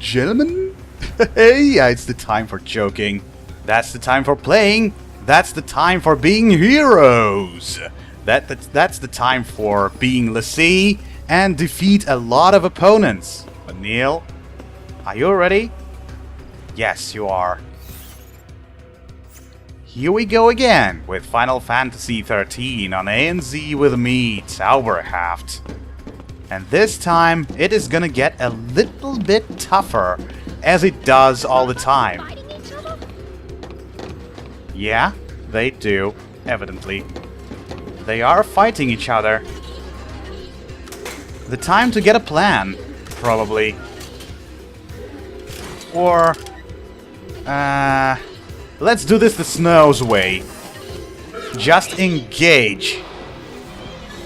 gentlemen. Yeah, it's the time for joking. That's the time for playing. That's the time for being heroes. That's the time for being lessee and defeat a lot of opponents. But Neil, are you ready? Yes, you are. Here we go again with Final Fantasy XIII on ANZ with me, Zauberhaft. And this time it is gonna get a little bit tougher, as it does all the time. Yeah, they do, evidently. They are fighting each other. The time to get a plan, probably. Or... let's do this the Snow's way. Just engage.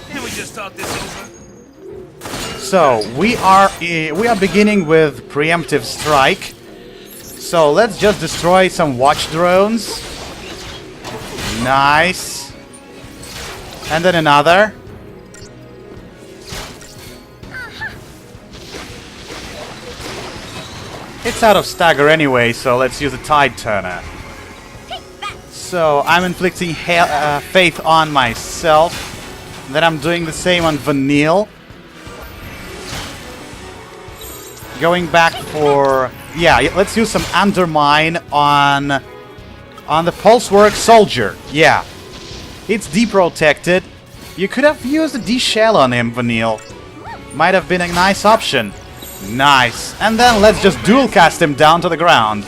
Can we just talk this over? So, we are beginning with preemptive strike. So, let's just destroy some watch drones. Nice. And then another. It's out of stagger anyway, so let's use a tide turner. So, I'm inflicting faith on myself. Then I'm doing the same on Vanille. Going back for... yeah, let's use some Undermine on the Pulsework Soldier. Yeah. It's deprotected. You could have used a D-Shell on him, Vanille. Might have been a nice option. Nice. And then let's just dual cast him down to the ground.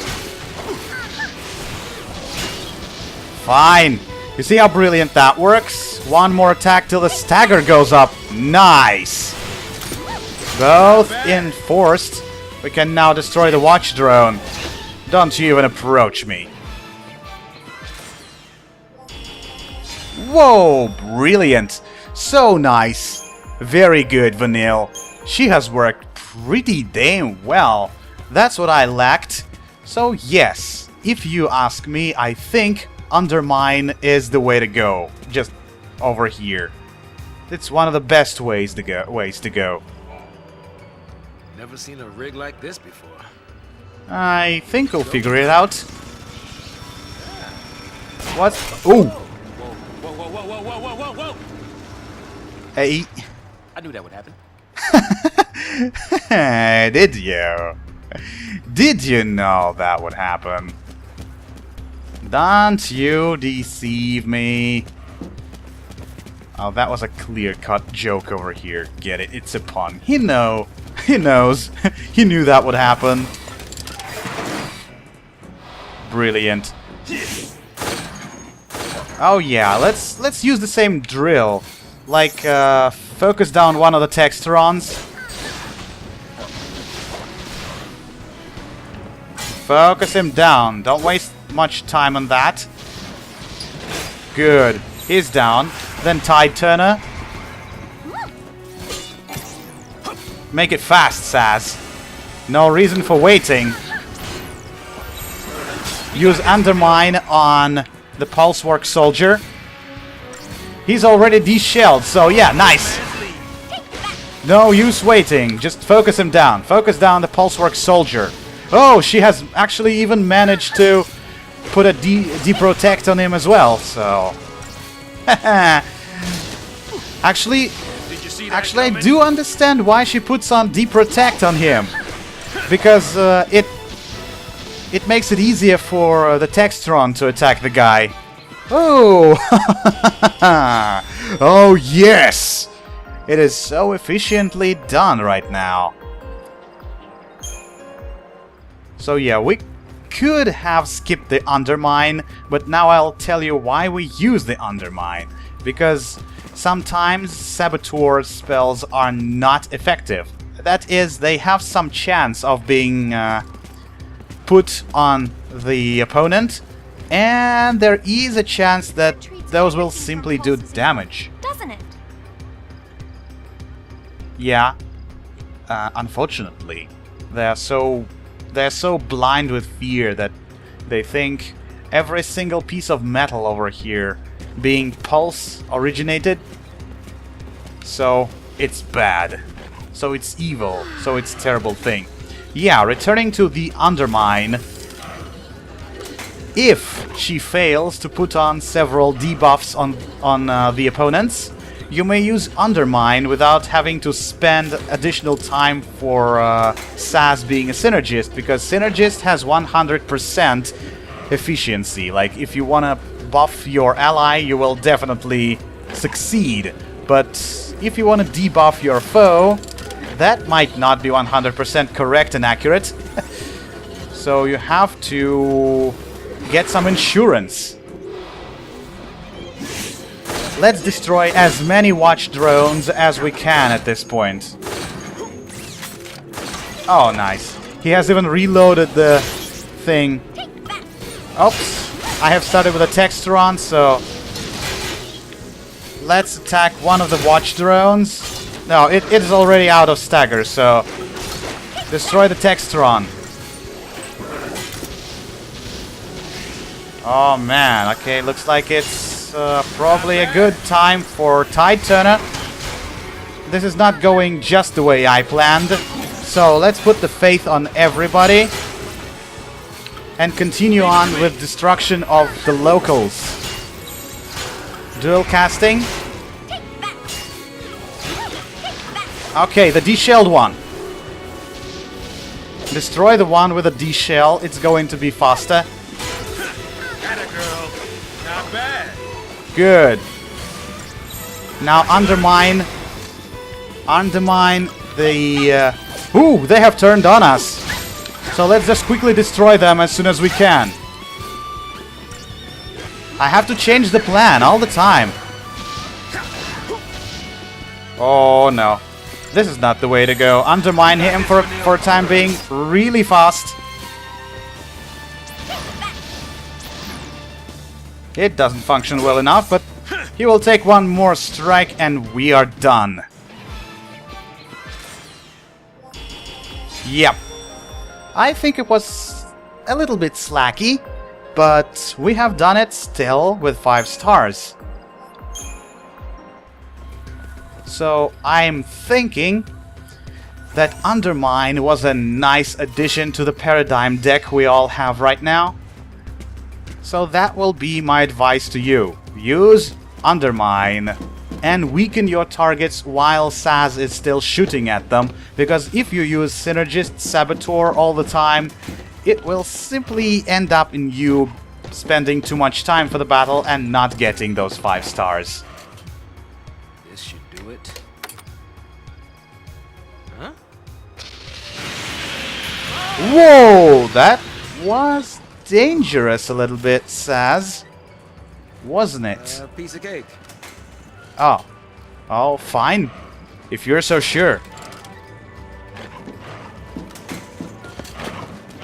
Fine. You see how brilliant that works? One more attack till the stagger goes up. Nice. Both enforced. We can now destroy the watch drone. Don't you even approach me. Whoa, brilliant. So nice. Very good, Vanille. She has worked pretty damn well. That's what I lacked. So yes, if you ask me, I think Undermine is the way to go. Just over here. It's one of the best ways to go. Never seen a rig like this before. I think we'll figure it out. What? Ooh! Whoa. Hey. I knew that would happen. Did you? Did you know that would happen? Don't you deceive me. Oh, that was a clear-cut joke over here. Get it? It's a pun. He knows. He knew that would happen. Brilliant. Oh yeah, let's use the same drill. Like, focus down one of the Textrons. Focus him down. Don't waste much time on that. Good. He's down. Then Tide Turner. Make it fast, Saz. No reason for waiting. Use Undermine on the Pulsework Soldier. He's already de-shelled, so yeah, nice. No use waiting. Just focus him down. Focus down the Pulsework Soldier. Oh, she has actually even managed to put a deprotect on him as well, so... Actually, I do understand why she puts on deprotect on him. Because it makes it easier for the Textron to attack the guy. Oh! Oh yes! It is so efficiently done right now. So yeah, we could have skipped the Undermine, but now I'll tell you why we use the Undermine. Because sometimes Saboteur spells are not effective. That is, they have some chance of being put on the opponent, and there is a chance that those will simply do damage. Doesn't it? Yeah. Unfortunately, they're so blind with fear that they think every single piece of metal over here being pulse originated, so it's bad, so it's evil, so it's a terrible thing. yeah, returning to the Undermine. If she fails to put on several debuffs on the opponents, you may use Undermine without having to spend additional time for Saz being a Synergist, because Synergist has 100% efficiency. Like, if you want to buff your ally, you will definitely succeed. But if you want to debuff your foe, that might not be 100% correct and accurate. So you have to get some insurance. Let's destroy as many watch drones as we can at this point. Oh, nice. He has even reloaded the thing. Oops. I have started with a Textron, so let's attack one of the watch drones. No, it is already out of stagger, so destroy the Textron. Oh man, okay, looks like it's probably a good time for Tide Turner. This is not going just the way I planned, so let's put the faith on everybody and continue on with destruction of the locals. Dual casting. Okay, the D-shelled one. Destroy the one with a D-shell, it's going to be faster. Not bad. Good. Now undermine the... Ooh, they have turned on us. So let's just quickly destroy them as soon as we can. I have to change the plan all the time. Oh no. This is not the way to go. Undermine him for a time being really fast. It doesn't function well enough, but he will take one more strike and we are done. Yep. I think it was a little bit slacky, but we have done it still with 5 stars. So I'm thinking that Undermine was a nice addition to the Paradigm deck we all have right now. So that will be my advice to you. Use Undermine and weaken your targets while Saz is still shooting at them, because if you use Synergist Saboteur all the time, it will simply end up in you spending too much time for the battle and not getting those 5 stars. This should do it. Huh? Whoa! That was dangerous a little bit, Saz. Wasn't it? Piece of cake. Oh. Oh, fine. If you're so sure.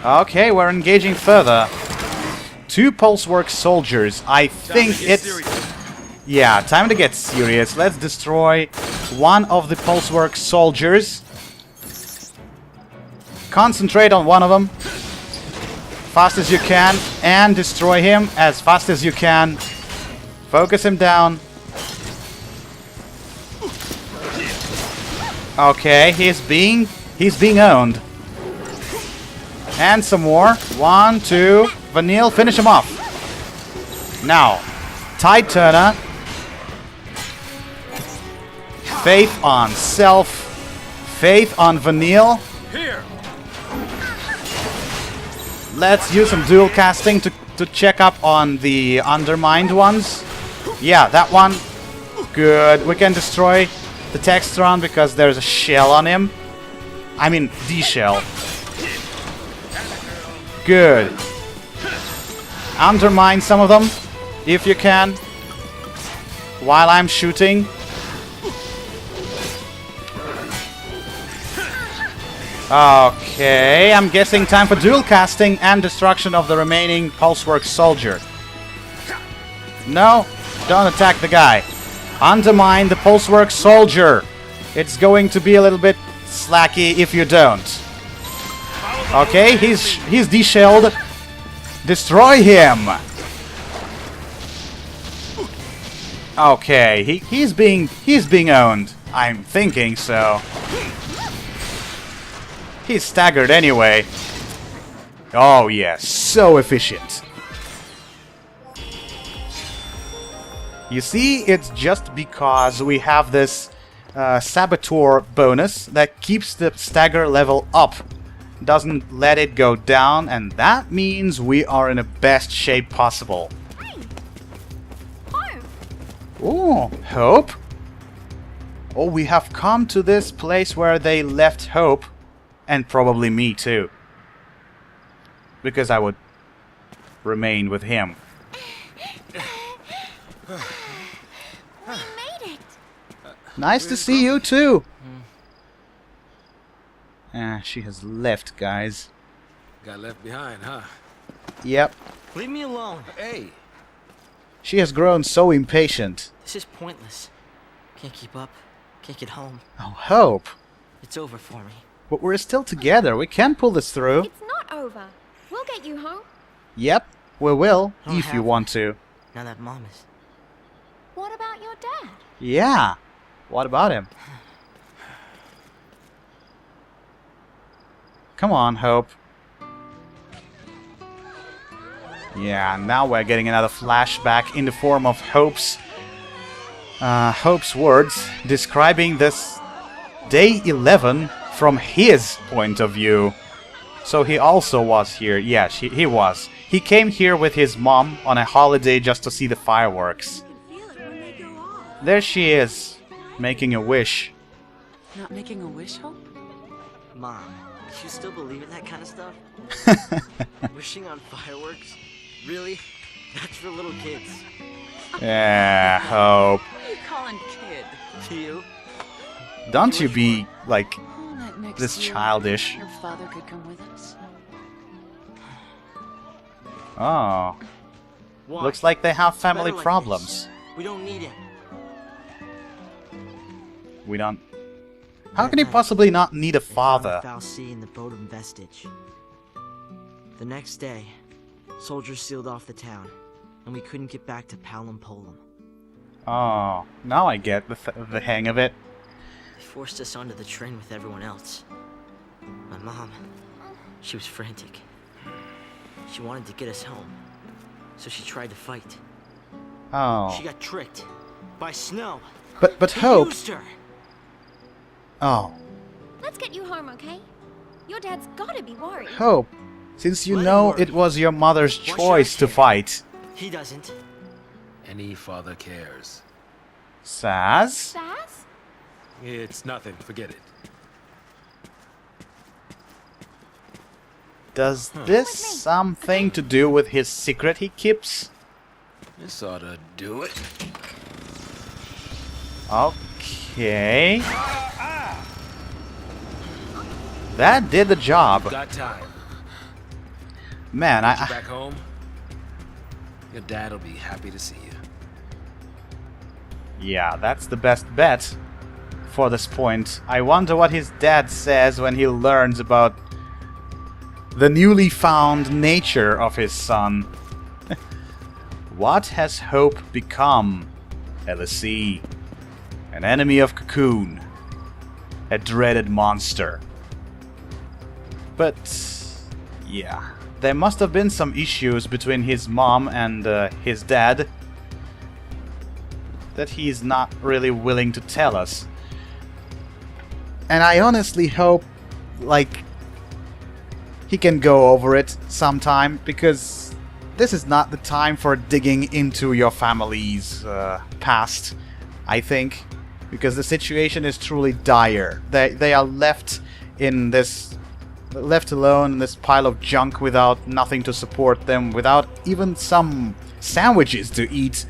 Okay, we're engaging further. 2 Pulsework soldiers. I think it's... Yeah, time to get serious. Let's destroy one of the Pulsework soldiers. Concentrate on one of them. Fast as you can. And destroy him as fast as you can. Focus him down. Okay, he's being owned. And some more. 1, 2. Vanille, finish him off. Now, Tide Turner. Faith on self. Faith on Vanille. Here. Let's use some dual casting to check up on the undermined ones. Yeah, that one. Good. We can destroy the Textron because there's a shell on him. I mean, D-shell. Good. Undermine some of them, if you can, while I'm shooting. Okay, I'm guessing time for dual casting and destruction of the remaining Pulsework soldier. No, don't attack the guy. Undermine the Pulsework soldier. It's going to be a little bit slacky if you don't. Okay, he's de-shelled. Destroy him. Okay, he's being owned. I'm thinking so. He's staggered anyway. Oh yeah, so efficient. You see, it's just because we have this saboteur bonus that keeps the stagger level up. Doesn't let it go down, and that means we are in the best shape possible. Ooh, Hope? Oh, we have come to this place where they left Hope, and probably me too. Because I would remain with him. We made it! Nice to see you too! She has left, guys. Got left behind, huh? Yep. Leave me alone. Hey, She has grown so impatient. This is pointless. Can't keep up. Can't get home. Oh, Hope! It's over for me. But we're still together. We can pull this through. It's not over. We'll get you home. Yep, we will, I don't if you have want to. Now that Mom is... What about your dad? Yeah. What about him? Come on, Hope. Yeah, now we're getting another flashback in the form of Hope's words describing this day 11 from his point of view. So he also was here. Yeah, he was. He came here with his mom on a holiday just to see the fireworks. There she is, making a wish. Not making a wish, Hope? Mom, you still believe in that kind of stuff? Wishing on fireworks? Really? That's for little kids. Yeah, Hope. What are you calling kid? To you? Don't you be, like, Oh, that next this year, childish. Your father could come with us. Oh. Why? Looks like they have It's family better like problems. this. We don't need him. We don't... How can he possibly not need a father? Foul sea in the Bodum vestige. The next day, soldiers sealed off the town, and we couldn't get back to Palum Polum. Oh, now I get the hang of it. They forced us onto the train with everyone else. My mom, she was frantic. She wanted to get us home, so she tried to fight. Oh. She got tricked by Snow. But They Hope... used her. Oh. Let's get you home, okay? Your dad's gotta be worried. Hope. Since you Let him know worry. it was your mother's should I choice to care? fight. He doesn't. any father cares. Saz? Saz? It's nothing. Forget it. Does this something to do with his secret he keeps? This ought to do it. Okay. That did the job. Got time. Man, Get you I... back home. Your dad'll be happy to see you. Yeah, that's the best bet for this point. I wonder what his dad says when he learns about the newly found nature of his son. What has Hope become? LSE. An enemy of Cocoon. A dreaded monster. But, yeah. There must have been some issues between his mom and his dad that he's not really willing to tell us. And I honestly hope, like, he can go over it sometime, because this is not the time for digging into your family's past, I think, because the situation is truly dire. They are left alone in this pile of junk without nothing to support them, without even some sandwiches to eat.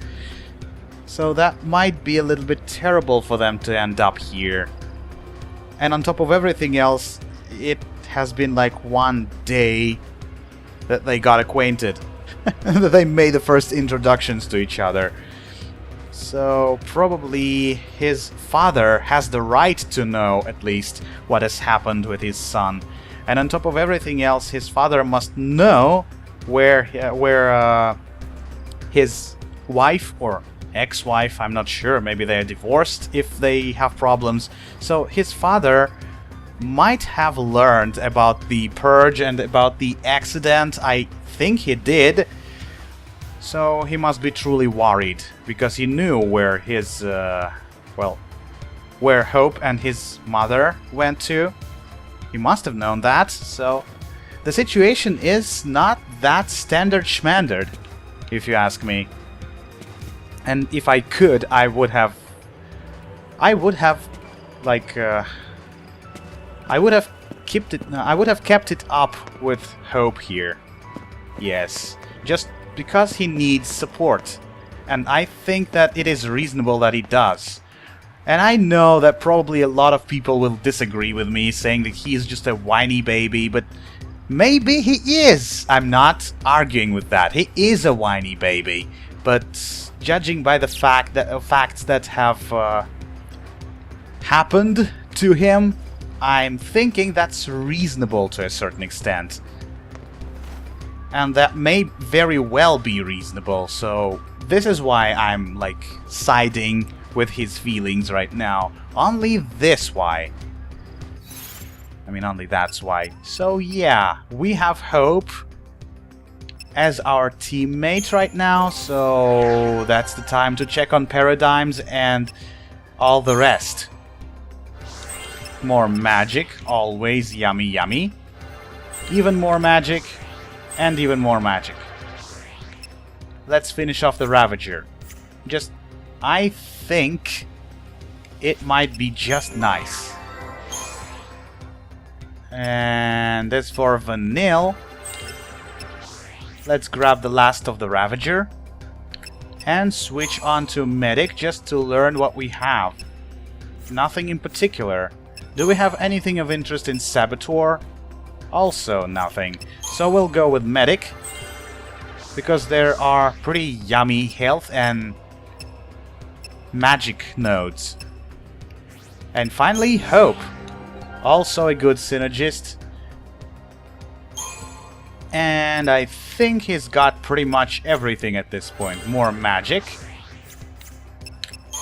So that might be a little bit terrible for them to end up here. And on top of everything else, it has been like one day that they got acquainted. That they made the first introductions to each other. So probably his father has the right to know, at least, what has happened with his son. And on top of everything else, his father must know where his wife or ex-wife, I'm not sure, maybe they are divorced if they have problems. So his father might have learned about the purge and about the accident. I think he did. So he must be truly worried, because he knew where his, well, where Hope and his mother went to. He must have known that, so the situation is not that standard schmandered, if you ask me. And if I could, I would have like I would have kept it up with Hope here. Yes, just because he needs support, and I think that it is reasonable that he does. And I know that probably a lot of people will disagree with me, saying that he's just a whiny baby, but maybe he is. I'm not arguing with that. He is a whiny baby, but judging by the facts that have happened to him, I'm thinking that's reasonable to a certain extent. And that may very well be reasonable, so this is why I'm, like, siding with his feelings right now. Only this why. I mean, only that's why. So yeah, we have Hope as our teammate right now, so that's the time to check on paradigms and all the rest. More magic, always yummy yummy. Even more magic, and even more magic. Let's finish off the Ravager. I think it might be just nice. And as for Vanille, let's grab the last of the Ravager and switch on to Medic just to learn what we have. Nothing in particular. Do we have anything of interest in Saboteur? Also nothing. So we'll go with Medic, because there are pretty yummy health and magic nodes. And finally, Hope. Also a good synergist. And I think he's got pretty much everything at this point. More magic.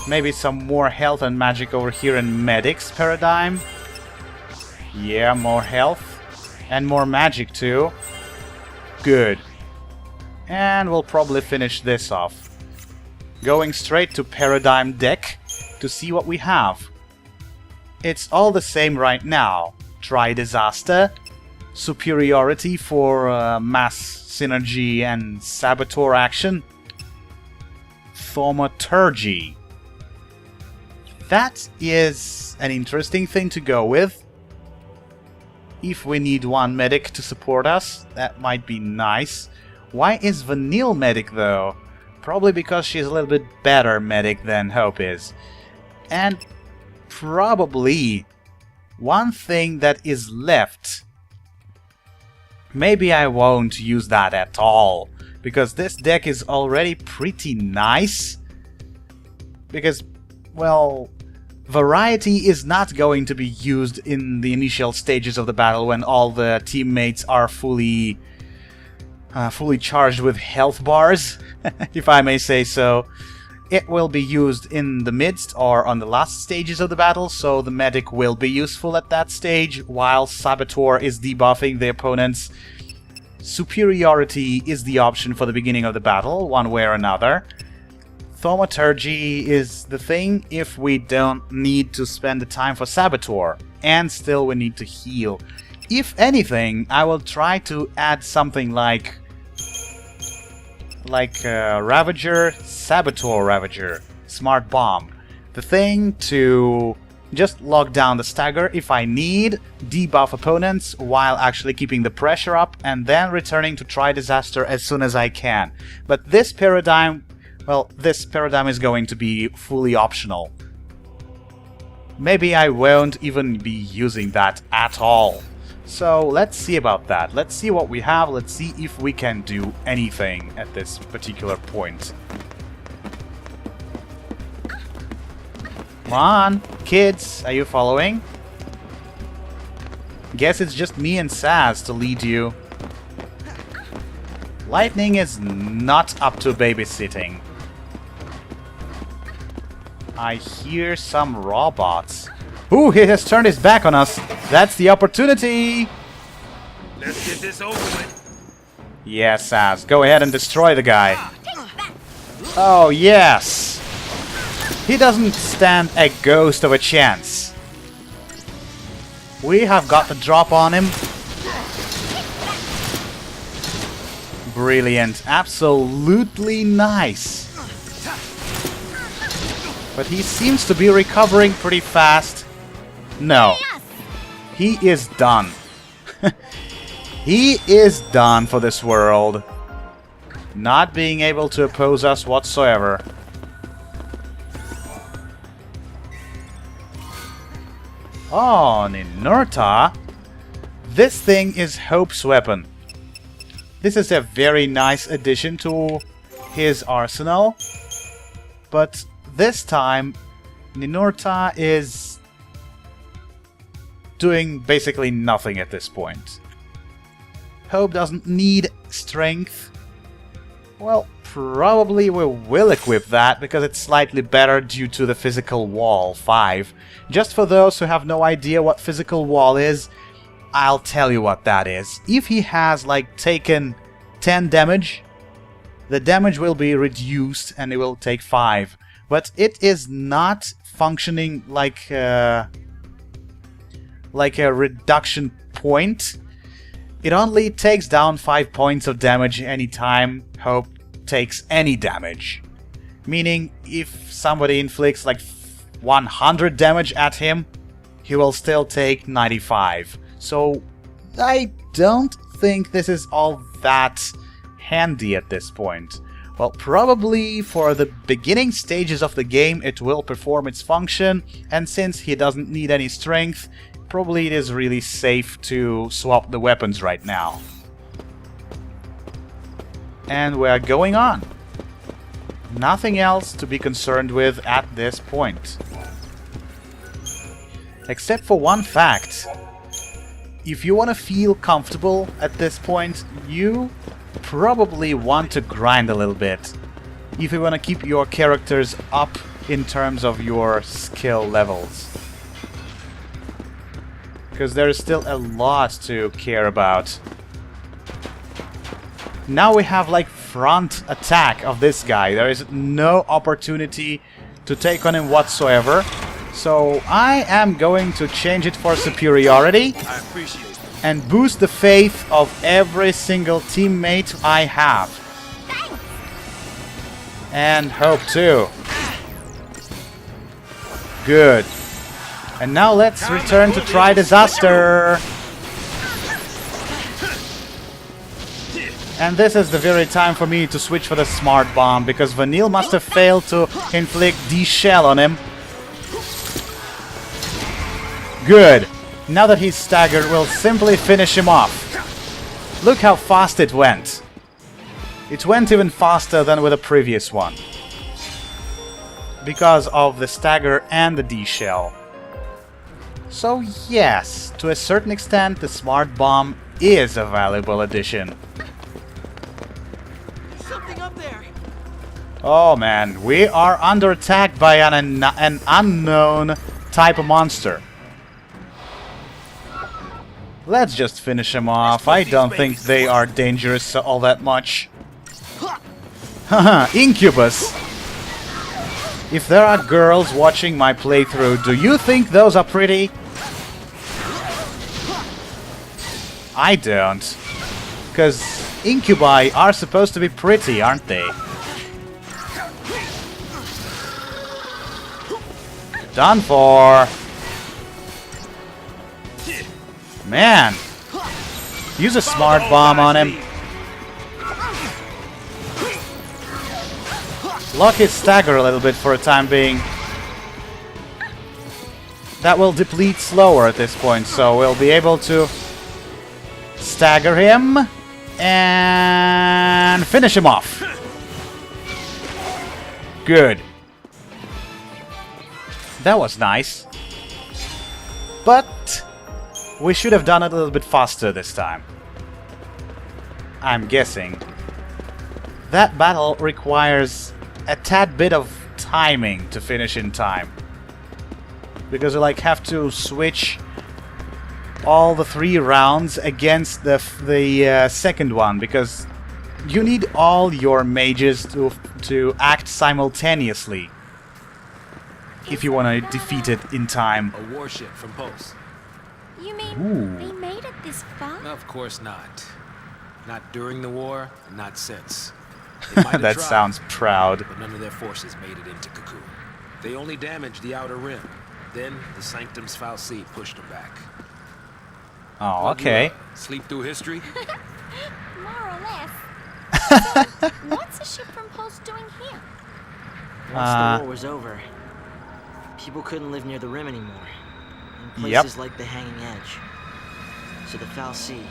Maybe some more health and magic over here in Medic's paradigm. Yeah, more health. And more magic too. Good. And we'll probably finish this off. Going straight to Paradigm deck to see what we have. It's all the same right now. Try Disaster, Superiority for mass synergy and Saboteur action, Thaumaturgy. That is an interesting thing to go with. If we need one medic to support us, that might be nice. Why is Vanille medic though? Probably because she's a little bit better medic than Hope is. And probably one thing that is left. Maybe I won't use that at all, because this deck is already pretty nice. Because, well, variety is not going to be used in the initial stages of the battle when all the teammates are fully charged with health bars, if I may say so. It will be used in the midst or on the last stages of the battle, so the medic will be useful at that stage, while Saboteur is debuffing the opponents. Superiority is the option for the beginning of the battle, one way or another. Thaumaturgy is the thing if we don't need to spend the time for Saboteur, and still we need to heal. If anything, I will try to add something like Ravager, Saboteur Ravager, Smart Bomb. The thing to just lock down the stagger if I need, debuff opponents while actually keeping the pressure up, and then returning to try Disaster as soon as I can. But this paradigm, well, this paradigm is going to be fully optional. Maybe I won't even be using that at all. So let's see about that. Let's see what we have. Let's see if we can do anything at this particular point. Come on, kids, are you following? Guess it's just me and Saz to lead you. Lightning is not up to babysitting. I hear some robots. Ooh, he has turned his back on us. That's the opportunity. Let's get this over with. Yes, Sass. Go ahead and destroy the guy. Oh, yes. He doesn't stand a ghost of a chance. We have got the drop on him. Brilliant. Absolutely nice. But he seems to be recovering pretty fast. No. He is done. He is done for this world. Not being able to oppose us whatsoever. Oh, Ninurta. This thing is Hope's weapon. This is a very nice addition to his arsenal. But this time, Ninurta is doing basically nothing at this point. Hope doesn't need strength. Well, probably we will equip that because it's slightly better due to the physical wall 5. Just for those who have no idea what physical wall is, I'll tell you what that is. If he has like taken 10 damage, the damage will be reduced and it will take 5. But it is not functioning like a reduction point. It only takes down 5 points of damage anytime Hope takes any damage. Meaning, if somebody inflicts like 100 damage at him, he will still take 95. So, I don't think this is all that handy at this point. Well, probably for the beginning stages of the game it will perform its function, and since he doesn't need any strength, probably it is really safe to swap the weapons right now. And we're going on. Nothing else to be concerned with at this point. Except for one fact. If you want to feel comfortable at this point, you probably want to grind a little bit. If you want to keep your characters up in terms of your skill levels. Because there is still a lot to care about. Now we have like front attack of this guy. There is no opportunity to take on him whatsoever. So I am going to change it for superiority. I appreciate it. And boost the faith of every single teammate I have. And Hope too. Good. And now let's return to try disaster. And this is the very time for me to switch for the smart bomb, because Vanille must have failed to inflict D-shell on him. Good. Now that he's staggered, we'll simply finish him off. Look how fast it went. It went even faster than with the previous one. Because of the stagger and the D-shell. So yes, to a certain extent, the smart bomb is a valuable addition. Something up there. Oh man, we are under attack by an unknown type of monster. Let's just finish him off. I don't think they are dangerous all that much. Haha, Incubus! If there are girls watching my playthrough, do you think those are pretty? I don't. Because incubi are supposed to be pretty, aren't they? Done for! Man! Use a smart bomb on him. Lock his stagger a little bit for a time being. That will deplete slower at this point, so we'll be able to stagger him and finish him off. Good. That was nice. But we should have done it a little bit faster this time. I'm guessing. That battle requires a tad bit of timing to finish in time. because you like have to switch all the 3 rounds against the second one, because you need all your mages to act simultaneously if you want to defeat it in time. A warship from Pulse. You mean Ooh. they made it this far? Of course not. Not during the war, and not since. They might have That tried, sounds proud. but none of their forces made it into Cocoon. They only damaged the outer rim. Then the Sanctum's foul sea pushed them back. Oh, What, you, okay. sleep through history? More or less. So, what's a ship from Pulse doing here? Once the war was over, people couldn't live near the rim anymore. In Yep. places like the Hanging Edge. So the Foul Sea,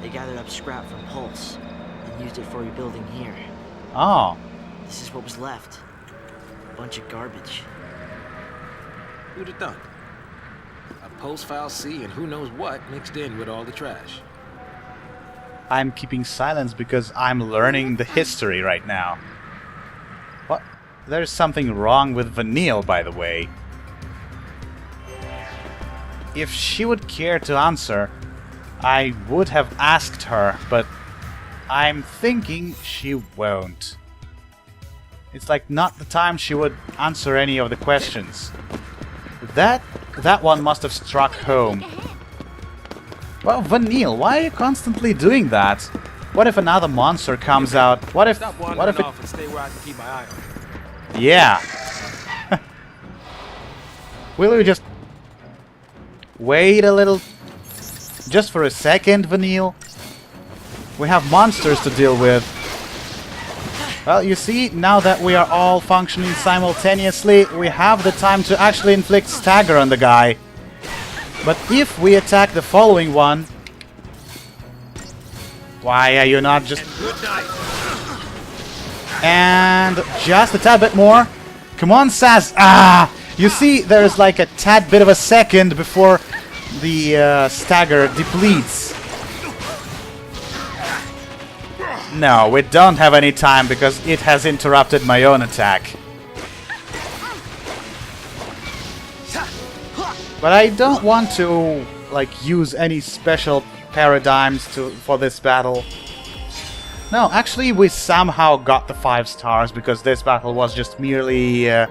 they gathered up scrap from Pulse and used it for rebuilding here. Oh. This is what was left. A bunch of garbage. Who'd have thunk? A Pulse foul sea and who knows what mixed in with all the trash. I'm keeping silence because I'm learning the history right now. What? There's something wrong with Vanille, by the way. If she would care to answer, I would have asked her, but I'm thinking she won't. It's like not the time she would answer any of the questions. That one must have struck home. Well, Vanille, why are you constantly doing that? What if another monster comes out? What if Stop wandering it... off and stay where I can keep my eye on you. Yeah. Will you just wait a little? Just for a second, Vanille? We have monsters to deal with. Well, you see, now that we are all functioning simultaneously, we have the time to actually inflict stagger on the guy. But if we attack the following one... Why are you not just... Good night. And just a tad bit more. Come on, Saz. Ah! You see, there's like a tad bit of a second before the stagger depletes. No, we don't have any time because it has interrupted my own attack. But I don't want to like use any special paradigms for this battle. No, actually we somehow got the 5 stars because this battle was just merely the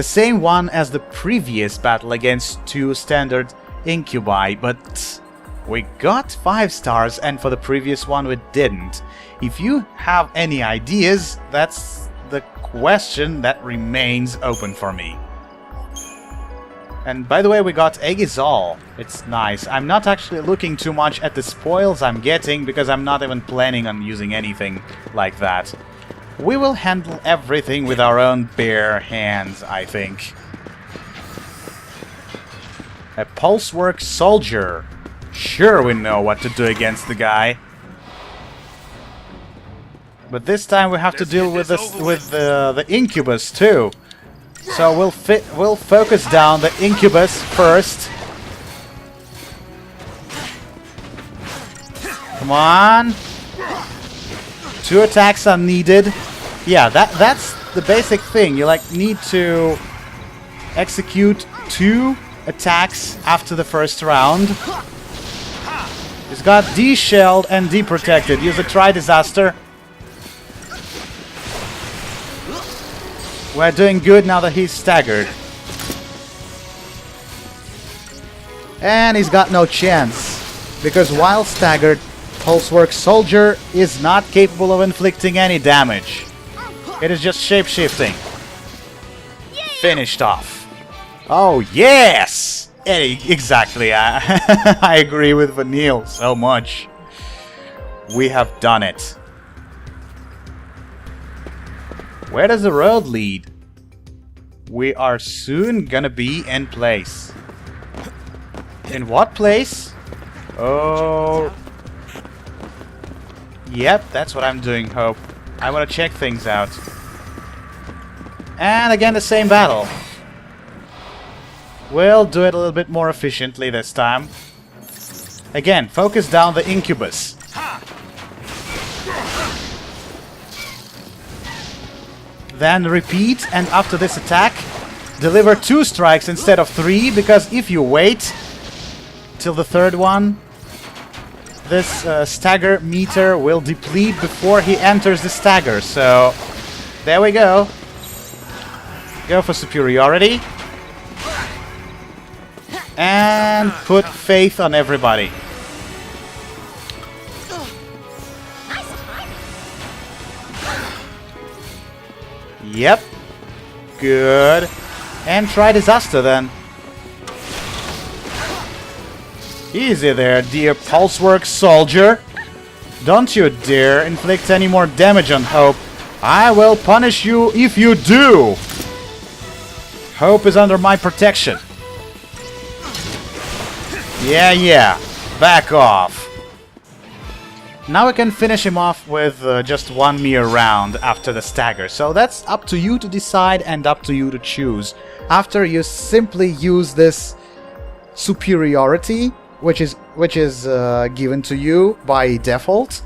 same one as the previous battle against 2 standard incubi, but we got 5 stars and for the previous one we didn't. If you have any ideas, that's the question that remains open for me. And by the way, we got Egizol. It's nice. I'm not actually looking too much at the spoils I'm getting because I'm not even planning on using anything like that. We will handle everything with our own bare hands, I think. A Pulsework Soldier. Sure, we know what to do against the guy. But this time we have to deal with the Incubus too. So we'll focus down the Incubus first. Come on. 2 attacks are needed. Yeah, that's the basic thing. You like need to execute 2 attacks after the first round. He's got D-shelled and D-protected. Use a Tri-Disaster. We're doing good now that he's staggered. And he's got no chance. Because while staggered, Pulsework Soldier is not capable of inflicting any damage. It is just shape-shifting. Finished off. Oh, yes! Exactly. I agree with Vanille so much. We have done it. Where does the road lead? We are soon gonna be in place. In what place? Oh... Yep, that's what I'm doing, Hope. I want to check things out. And again, the same battle. We'll do it a little bit more efficiently this time. Again, focus down the Incubus. Then repeat, and after this attack, deliver 2 strikes instead of 3, because if you wait till the 3rd one, this stagger meter will deplete before he enters the stagger. So, there we go. Go for superiority. And put faith on everybody. Yep. Good. And try disaster then. Easy there, dear Pulsework soldier. Don't you dare inflict any more damage on Hope. I will punish you if you do. Hope is under my protection. Yeah. Back off. Now we can finish him off with just 1 mere round after the stagger. So that's up to you to decide and up to you to choose. After you simply use this superiority, which is given to you by default,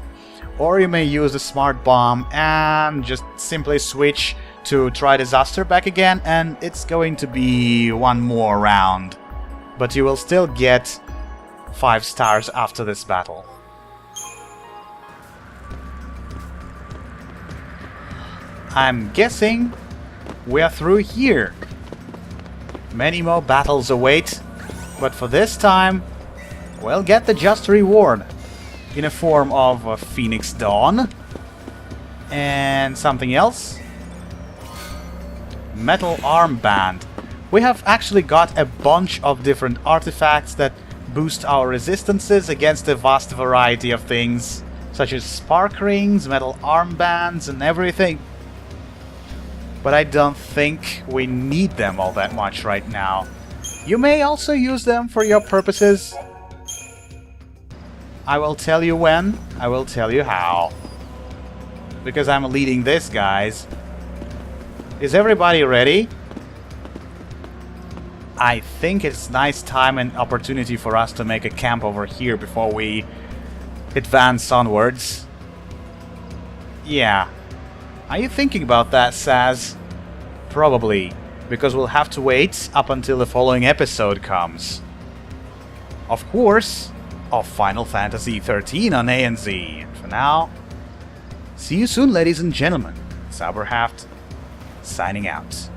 or you may use the smart bomb and just simply switch to try disaster back again, and it's going to be 1 more round. But you will still get 5 stars after this battle. I'm guessing we are through here. Many more battles await, but for this time, we'll get the just reward in a form of a Phoenix Dawn and something else. Metal armband. We have actually got a bunch of different artifacts that boost our resistances against a vast variety of things, such as spark rings, metal armbands, and everything. But I don't think we need them all that much right now. You may also use them for your purposes. I will tell you when, I will tell you how. Because I'm leading this, guys. Is everybody ready? I think it's nice time and opportunity for us to make a camp over here before we advance onwards. Yeah. Are you thinking about that, Saz? Probably, because we'll have to wait up until the following episode comes. Of course, of Final Fantasy XIII on ANZ. For now, see you soon, ladies and gentlemen. Sauberhaft, signing out.